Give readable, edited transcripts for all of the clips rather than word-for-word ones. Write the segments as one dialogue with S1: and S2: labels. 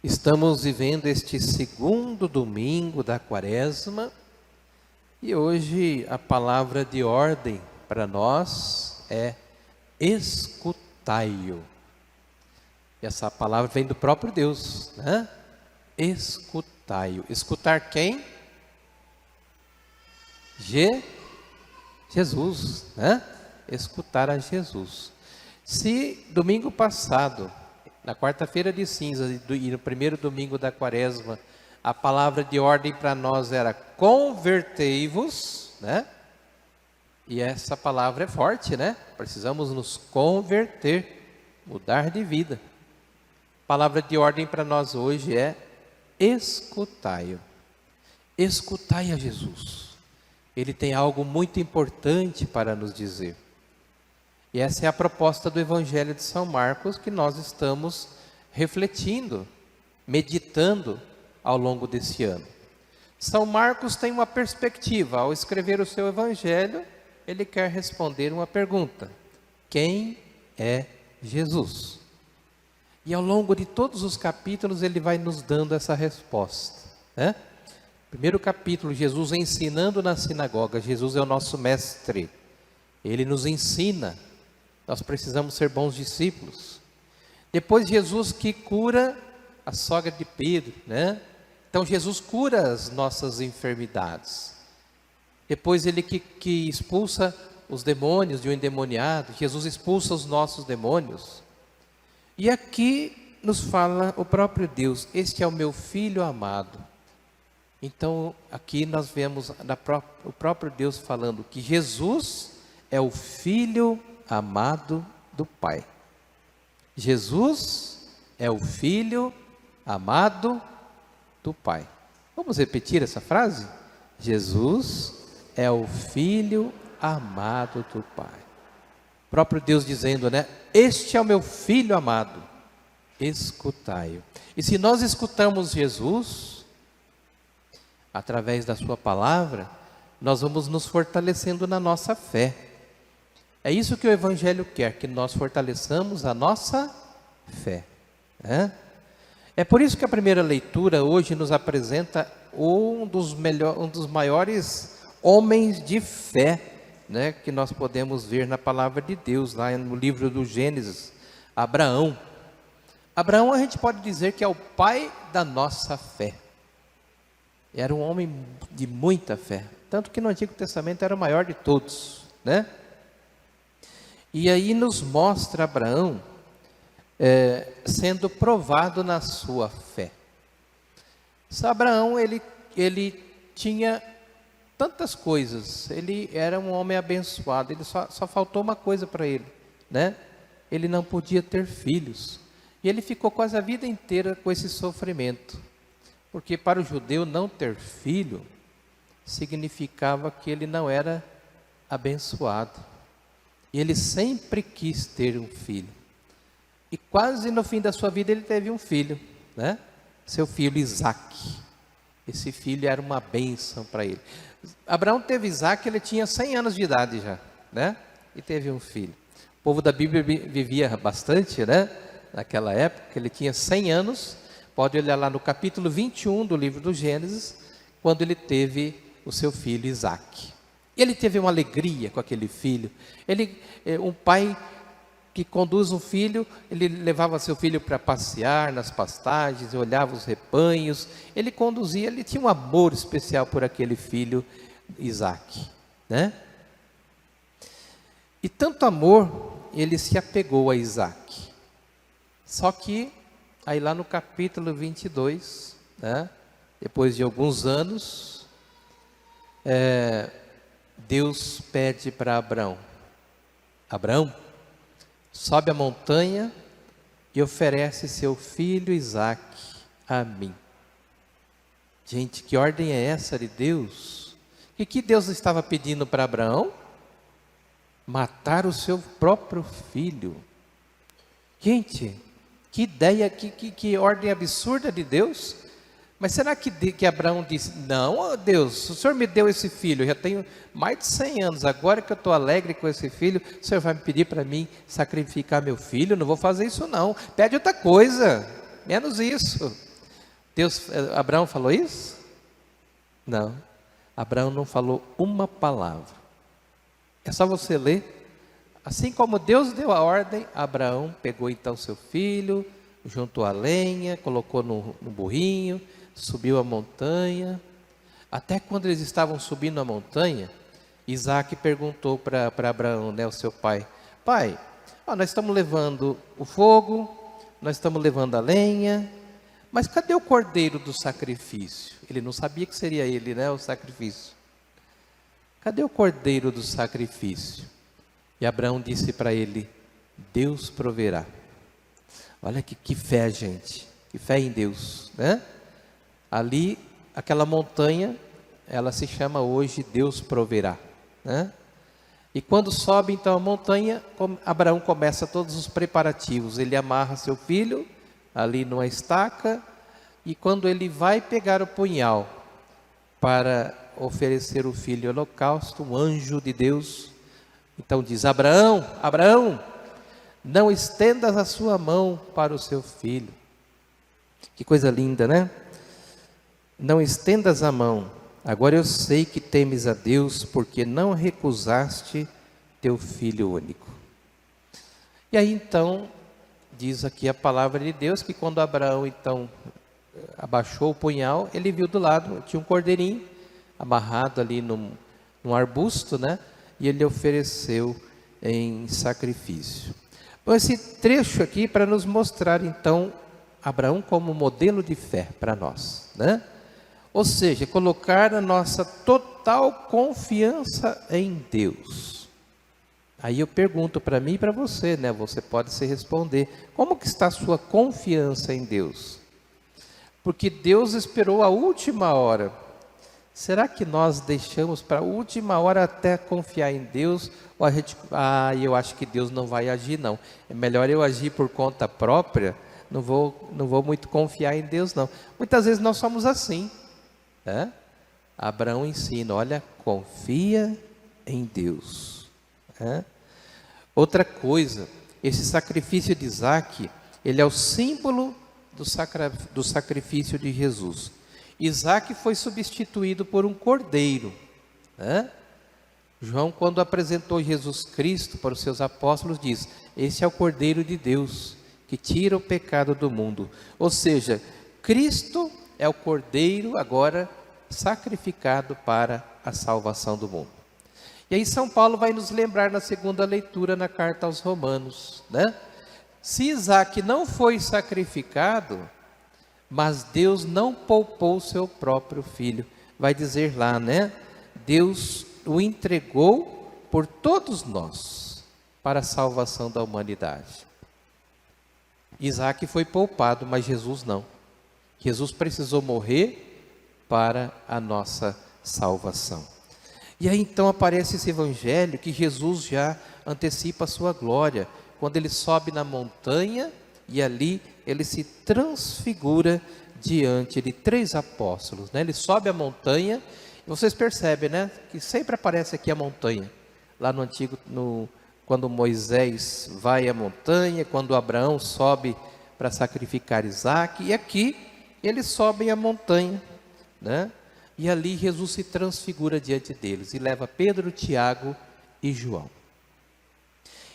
S1: Estamos vivendo este segundo domingo da Quaresma e hoje a palavra de ordem para nós é escutai-o. Essa palavra vem do próprio Deus, né? Escutai-o. Escutar quem? Jesus, né? Escutar a Jesus. Se domingo passado, na quarta-feira de cinzas e no primeiro domingo da Quaresma, a palavra de ordem para nós era convertei-vos, né? E essa palavra é forte, né? Precisamos nos converter, mudar de vida. A palavra de ordem para nós hoje é escutai-o. Escutai a Jesus. Ele tem algo muito importante para nos dizer. E essa é a proposta do Evangelho de São Marcos que nós estamos refletindo, meditando ao longo desse ano. São Marcos tem uma perspectiva. Ao escrever o seu Evangelho, ele quer responder uma pergunta: quem é Jesus? E ao longo de todos os capítulos ele vai nos dando essa resposta, né? Primeiro capítulo, Jesus ensinando na sinagoga. Jesus é o nosso mestre. Ele nos ensina. Nós precisamos ser bons discípulos. Depois Jesus que cura a sogra de Pedro, né? Então Jesus cura as nossas enfermidades. Depois ele que expulsa os demônios de um endemoniado. Jesus expulsa os nossos demônios. E aqui nos fala o próprio Deus: este é o meu filho amado. Então aqui nós vemos o próprio Deus falando que Jesus é o filho amado do Pai. Jesus é o filho amado do Pai. Vamos repetir essa frase? Jesus é o filho amado do Pai. O próprio Deus dizendo, né? Este é o meu filho amado, escutai-o. E se nós escutamos Jesus, através da sua palavra, nós vamos nos fortalecendo na nossa fé. É isso que o Evangelho quer, que nós fortaleçamos a nossa fé, né? É por isso que a primeira leitura hoje nos apresenta um dos maiores homens de fé, né, que nós podemos ver na palavra de Deus, lá no livro do Gênesis, Abraão. Abraão a gente pode dizer que é o pai da nossa fé. Era um homem de muita fé, tanto que no Antigo Testamento era o maior de todos, né? E aí nos mostra Abraão sendo provado na sua fé. Abraão, ele tinha tantas coisas, ele era um homem abençoado, ele só faltou uma coisa para ele, né? Ele não podia ter filhos, e ele ficou quase a vida inteira com esse sofrimento, porque para o judeu não ter filho significava que ele não era abençoado, e ele sempre quis ter um filho, e quase no fim da sua vida ele teve um filho, né? Seu filho Isaque. Esse filho era uma bênção para ele. Abraão teve Isaque, ele tinha 100 anos de idade já, né? E teve um filho. O povo da Bíblia vivia bastante, né? Naquela época, ele tinha 100 anos. Pode olhar lá no capítulo 21 do livro do Gênesis, quando ele teve o seu filho Isaque. Ele teve uma alegria com aquele filho. Um pai que conduz um filho, ele levava seu filho para passear nas pastagens, olhava os rebanhos, ele conduzia, ele tinha um amor especial por aquele filho Isaque, né? E tanto amor, ele se apegou a Isaque. Só que, aí lá no capítulo 22, né, depois de alguns anos, Deus pede para Abraão: Abraão, sobe a montanha e oferece seu filho Isaque a mim. Gente, que ordem é essa de Deus? E que Deus estava pedindo para Abraão? Matar o seu próprio filho. Gente, que ideia, que ordem absurda de Deus. Mas será que Abraão disse: não, Deus, o Senhor me deu esse filho, eu já tenho mais de 100 anos, agora que eu estou alegre com esse filho, o Senhor vai me pedir para mim sacrificar meu filho? Não vou fazer isso não, pede outra coisa, menos isso. Abraão falou isso? Não. Abraão não falou uma palavra. É só você ler. Assim como Deus deu a ordem, Abraão pegou então seu filho, juntou a lenha, colocou no burrinho, subiu a montanha. Até quando eles estavam subindo a montanha, Isaac perguntou para Abraão, né, o seu pai: pai, nós estamos levando o fogo, nós estamos levando a lenha, mas cadê o cordeiro do sacrifício? Ele não sabia que seria ele, né, o sacrifício. Cadê o cordeiro do sacrifício? E Abraão disse para ele: Deus proverá. Olha que fé, gente, que fé em Deus, né? Ali, aquela montanha, ela se chama hoje Deus proverá, né? E quando sobe então a montanha, Abraão começa todos os preparativos. Ele amarra seu filho ali numa estaca, e quando ele vai pegar o punhal para oferecer o filho em holocausto, um anjo de Deus então diz: Abraão, Abraão, não estendas a sua mão para o seu filho. Que coisa linda, né? Não estendas a mão. Agora eu sei que temes a Deus, porque não recusaste teu filho único. E aí então, diz aqui a palavra de Deus, que quando Abraão então abaixou o punhal, ele viu do lado, tinha um cordeirinho amarrado ali num arbusto, né? E ele ofereceu em sacrifício. Bom, esse trecho aqui para nos mostrar então Abraão como modelo de fé para nós, né? Ou seja, colocar a nossa total confiança em Deus. Aí eu pergunto para mim e para você, né? Você pode se responder: como que está a sua confiança em Deus? Porque Deus esperou a última hora. Será que nós deixamos para a última hora até confiar em Deus? Ou a gente, eu acho que Deus não vai agir não. É melhor eu agir por conta própria, não vou muito confiar em Deus não. Muitas vezes nós somos assim, né? Abraão ensina: olha, confia em Deus, né? Outra coisa, esse sacrifício de Isaac, ele é o símbolo do sacrifício de Jesus. Isaac foi substituído por um cordeiro, né? João, quando apresentou Jesus Cristo para os seus apóstolos, diz: esse é o Cordeiro de Deus, que tira o pecado do mundo. Ou seja, Cristo é o Cordeiro agora sacrificado para a salvação do mundo. E aí São Paulo vai nos lembrar na segunda leitura na carta aos Romanos, né? Se Isaac não foi sacrificado, mas Deus não poupou o seu próprio filho. Vai dizer lá, né? Deus o entregou por todos nós, para a salvação da humanidade. Isaac foi poupado, mas Jesus não. Jesus precisou morrer para a nossa salvação. E aí então aparece esse evangelho que Jesus já antecipa a sua glória, quando ele sobe na montanha e ali ele se transfigura diante de 3 apóstolos, né? Ele sobe a montanha, e vocês percebem, né, que sempre aparece aqui a montanha, lá no antigo, quando Moisés vai à montanha, quando Abraão sobe para sacrificar Isaac, e aqui eles sobem a montanha, né? E ali Jesus se transfigura diante deles e leva Pedro, Tiago e João.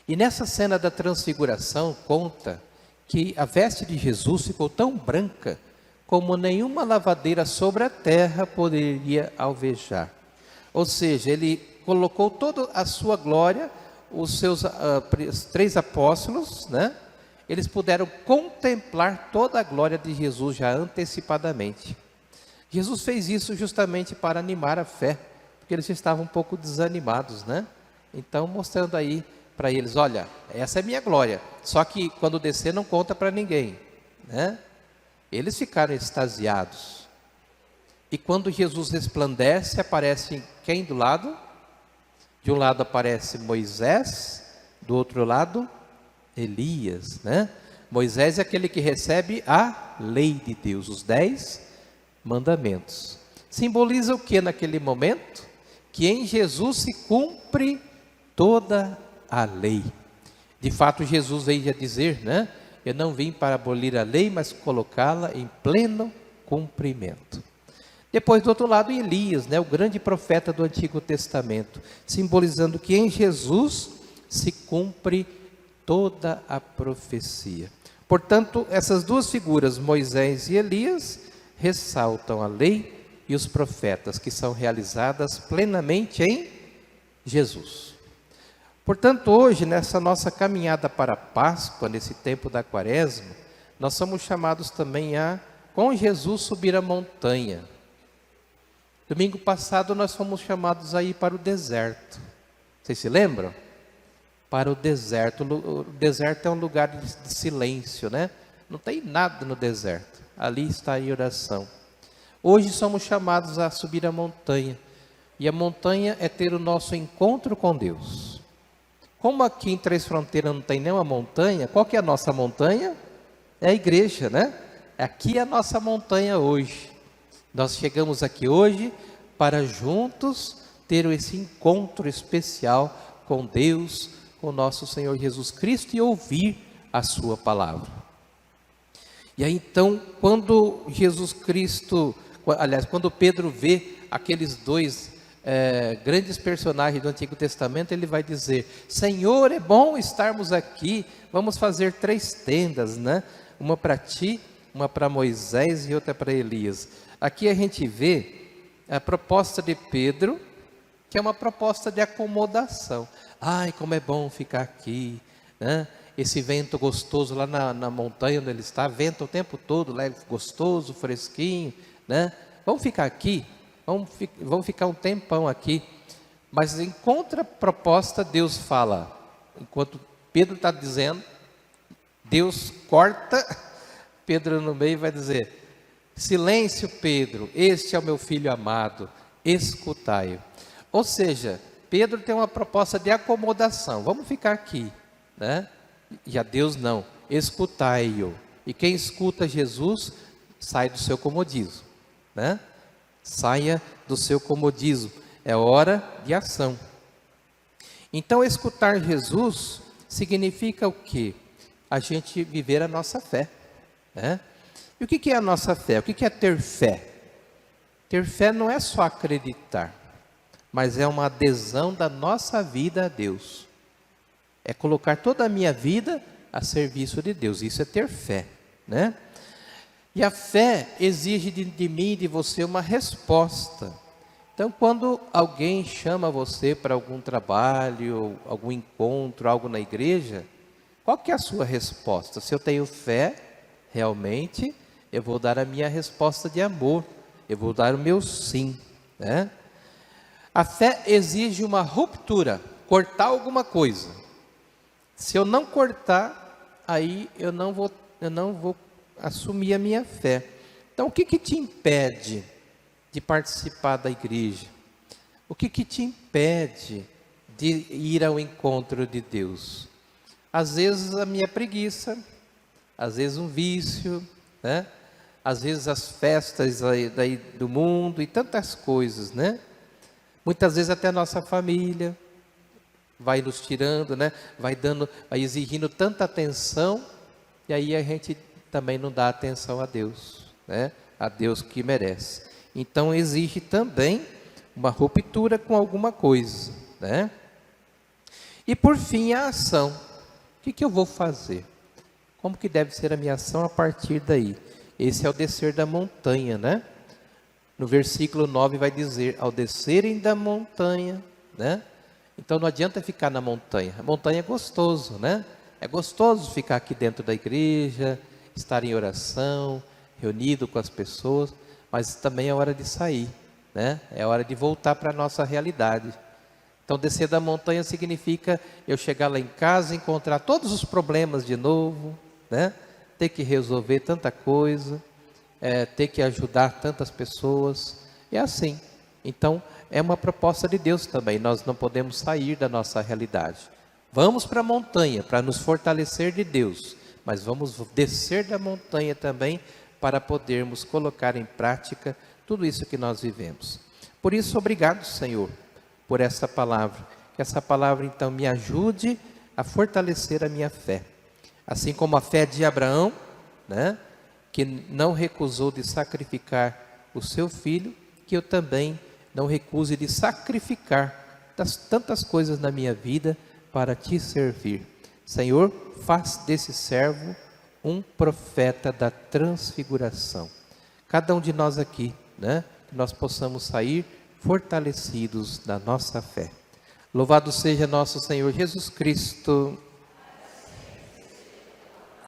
S1: E nessa cena da transfiguração conta que a veste de Jesus ficou tão branca como nenhuma lavadeira sobre a terra poderia alvejar. Ou seja, ele colocou toda a sua glória, os seus 3 apóstolos, né? Eles puderam contemplar toda a glória de Jesus já antecipadamente. Jesus fez isso justamente para animar a fé, porque eles estavam um pouco desanimados, né? Então, mostrando aí para eles: olha, essa é minha glória, só que quando descer não conta para ninguém, né? Eles ficaram extasiados. E quando Jesus resplandece, aparece quem do lado? De um lado aparece Moisés, do outro lado Elias, né? Moisés é aquele que recebe a lei de Deus, os 10 mandamentos. Simboliza o que naquele momento? Que em Jesus se cumpre toda a lei. De fato, Jesus veio a dizer, né? Eu não vim para abolir a lei, mas colocá-la em pleno cumprimento. Depois, do outro lado, Elias, né, o grande profeta do Antigo Testamento, simbolizando que em Jesus se cumpre toda a profecia. Portanto, essas duas figuras, Moisés e Elias, ressaltam a lei e os profetas, que são realizadas plenamente em Jesus. Portanto, hoje, nessa nossa caminhada para a Páscoa, nesse tempo da Quaresma, nós somos chamados também a, com Jesus, subir a montanha. Domingo passado nós fomos chamados a ir para o deserto. Vocês se lembram? Para o deserto. O deserto é um lugar de silêncio, né? Não tem nada no deserto. Ali está em oração. Hoje somos chamados a subir a montanha. E a montanha é ter o nosso encontro com Deus. Como aqui em Três Fronteiras não tem nenhuma montanha, qual que é a nossa montanha? É a igreja, né? Aqui é a nossa montanha hoje. Nós chegamos aqui hoje para juntos ter esse encontro especial com Deus, com nosso Senhor Jesus Cristo e ouvir a sua palavra. E aí então, quando Jesus Cristo, aliás, quando Pedro vê aqueles dois grandes personagens do Antigo Testamento, ele vai dizer: Senhor, é bom estarmos aqui, vamos fazer 3 tendas, né? Uma para ti, uma para Moisés e outra para Elias. Aqui a gente vê a proposta de Pedro, que é uma proposta de acomodação. Ai, como é bom ficar aqui, né? Esse vento gostoso lá na montanha onde ele está, venta o tempo todo, leve, gostoso, fresquinho, né? Vamos ficar aqui, vamos ficar um tempão aqui. Mas em contraproposta, Deus fala, enquanto Pedro está dizendo, Deus corta Pedro no meio e vai dizer: silêncio, Pedro, este é o meu filho amado, escutai-o. Ou seja, Pedro tem uma proposta de acomodação, vamos ficar aqui, né? E a Deus não, escutai-o. E quem escuta Jesus, sai do seu comodismo, né? Saia do seu comodismo, é hora de ação. Então, escutar Jesus significa o quê? A gente viver a nossa fé, né? E o que é a nossa fé? O que é ter fé? Ter fé não é só acreditar, mas é uma adesão da nossa vida a Deus. É colocar toda a minha vida a serviço de Deus. Isso é ter fé, né? E a fé exige de mim e de você uma resposta. Então, quando alguém chama você para algum trabalho, algum encontro, algo na igreja, qual que é a sua resposta? Se eu tenho fé, realmente, eu vou dar a minha resposta de amor, eu vou dar o meu sim, né? A fé exige uma ruptura, cortar alguma coisa. Se eu não cortar, aí eu não vou assumir a minha fé. Então, o que te impede de participar da igreja? O que te impede de ir ao encontro de Deus? Às vezes a minha preguiça, às vezes um vício, né? Às vezes as festas daí do mundo e tantas coisas, né? Muitas vezes até a nossa família vai nos tirando, né? Vai exigindo tanta atenção, e aí a gente também não dá atenção a Deus, né? A Deus que merece. Então exige também uma ruptura com alguma coisa, né? E por fim a ação. O que eu vou fazer? Como que deve ser a minha ação a partir daí? Esse é o descer da montanha, né? No versículo 9 vai dizer: ao descerem da montanha, né? Então não adianta ficar na montanha. A montanha é gostoso, né? É gostoso ficar aqui dentro da igreja, estar em oração, reunido com as pessoas, mas também é hora de sair, né? É hora de voltar para a nossa realidade. Então, descer da montanha significa eu chegar lá em casa, encontrar todos os problemas de novo, né? Ter que resolver tanta coisa, ter que ajudar tantas pessoas, é assim. Então, é uma proposta de Deus também, nós não podemos sair da nossa realidade. Vamos para a montanha para nos fortalecer de Deus, mas vamos descer da montanha também para podermos colocar em prática tudo isso que nós vivemos. Por isso, obrigado, Senhor, por essa palavra. Que essa palavra, então, me ajude a fortalecer a minha fé. Assim como a fé de Abraão, né? que não recusou de sacrificar o seu filho, que eu também não recuse de sacrificar tantas coisas na minha vida para te servir. Senhor, faz desse servo um profeta da transfiguração. Cada um de nós aqui, né? Que nós possamos sair fortalecidos na nossa fé. Louvado seja nosso Senhor Jesus Cristo.